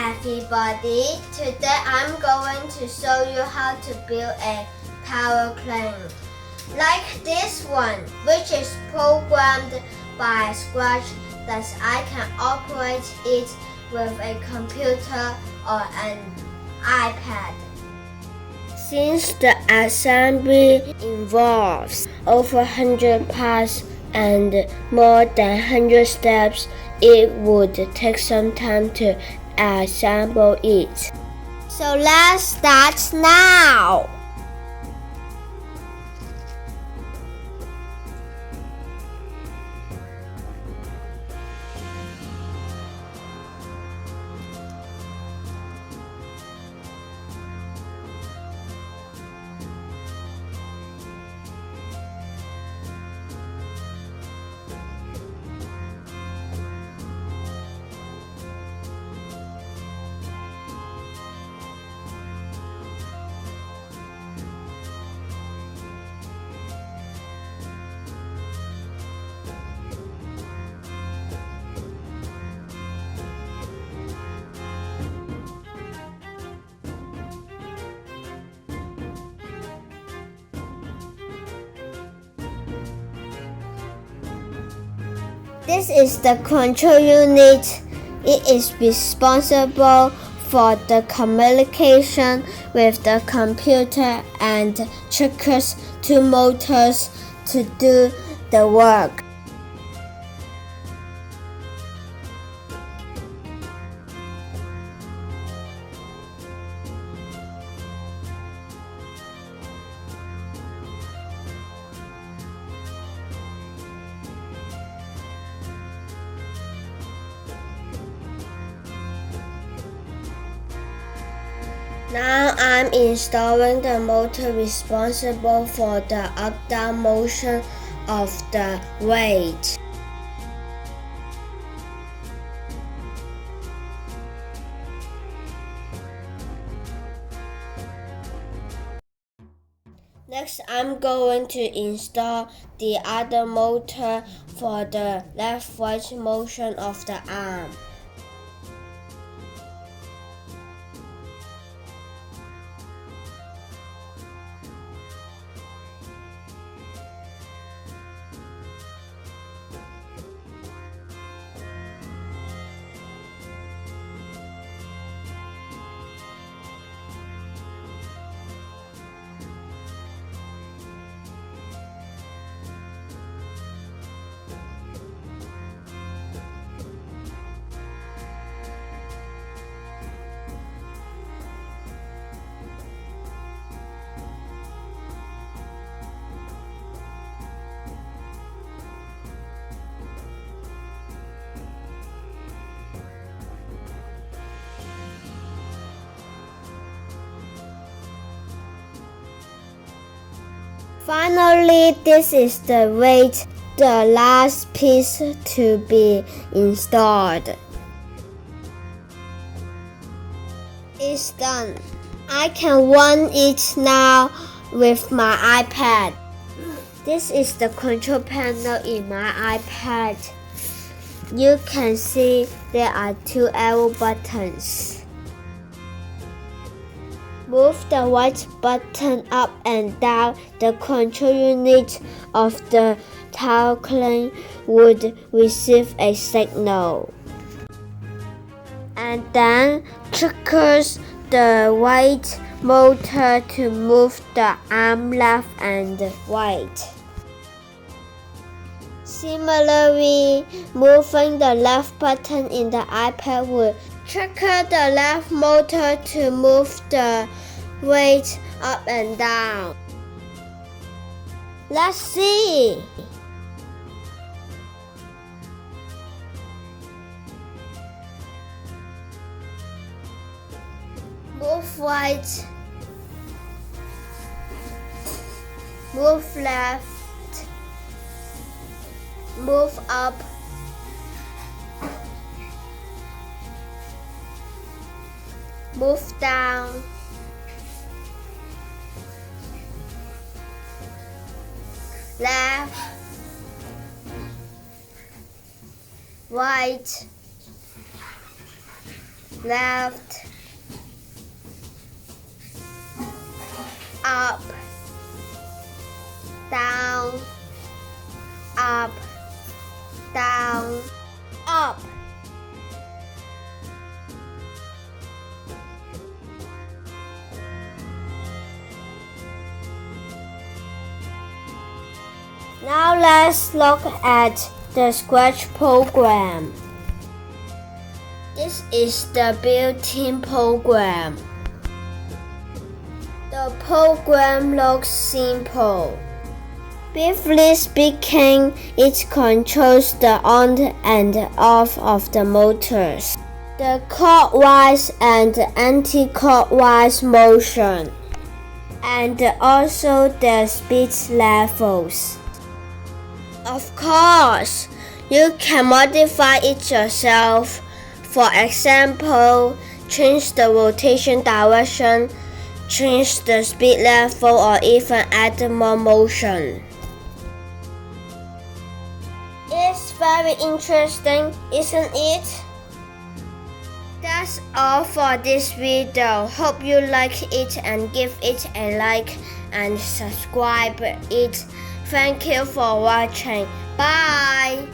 everybody, today I'm going to show you how to build a power crane like this one, which is programmed by Scratch, that I can operate it with a computer or an iPad. Since the assembly involves over 100 parts and more than 100 steps, it would take some time to assemble it. So let's start now! This is the control unit. It is responsible for the communication with the computer and triggers two motors to do the work. Now I'm installing the motor responsible for the up-down motion of the weight. Next, I'm going to install the other motor for the left-right motion of the arm. Finally, this is the weight, the last piece to be installed. It's done. I can run it now with my iPad. This is the control panel in my iPad. You can see there are two arrow buttons. Move the right button up and down, the control unit of the tower crane would receive a signal. And then triggers the right motor to move the arm left and right. Similarly, moving the left button in the iPad will trigger the left motor to move the weight up and down. Let's see. Move right, move left, move up, move down, left, right, left, up, down, up, down, up. Now let's look at the Scratch program. This is the built-in program. The program looks simple. Briefly speaking, it controls the on and off of the motors, the clockwise and anti-clockwise motion, and also the speed levels. Of course, you can modify it yourself. For example, change the rotation direction, change the speed level, or even add more motion. It's very interesting, isn't it? That's all for this video. Hope you like it and give it a like and subscribe it. Thank you for watching. Bye!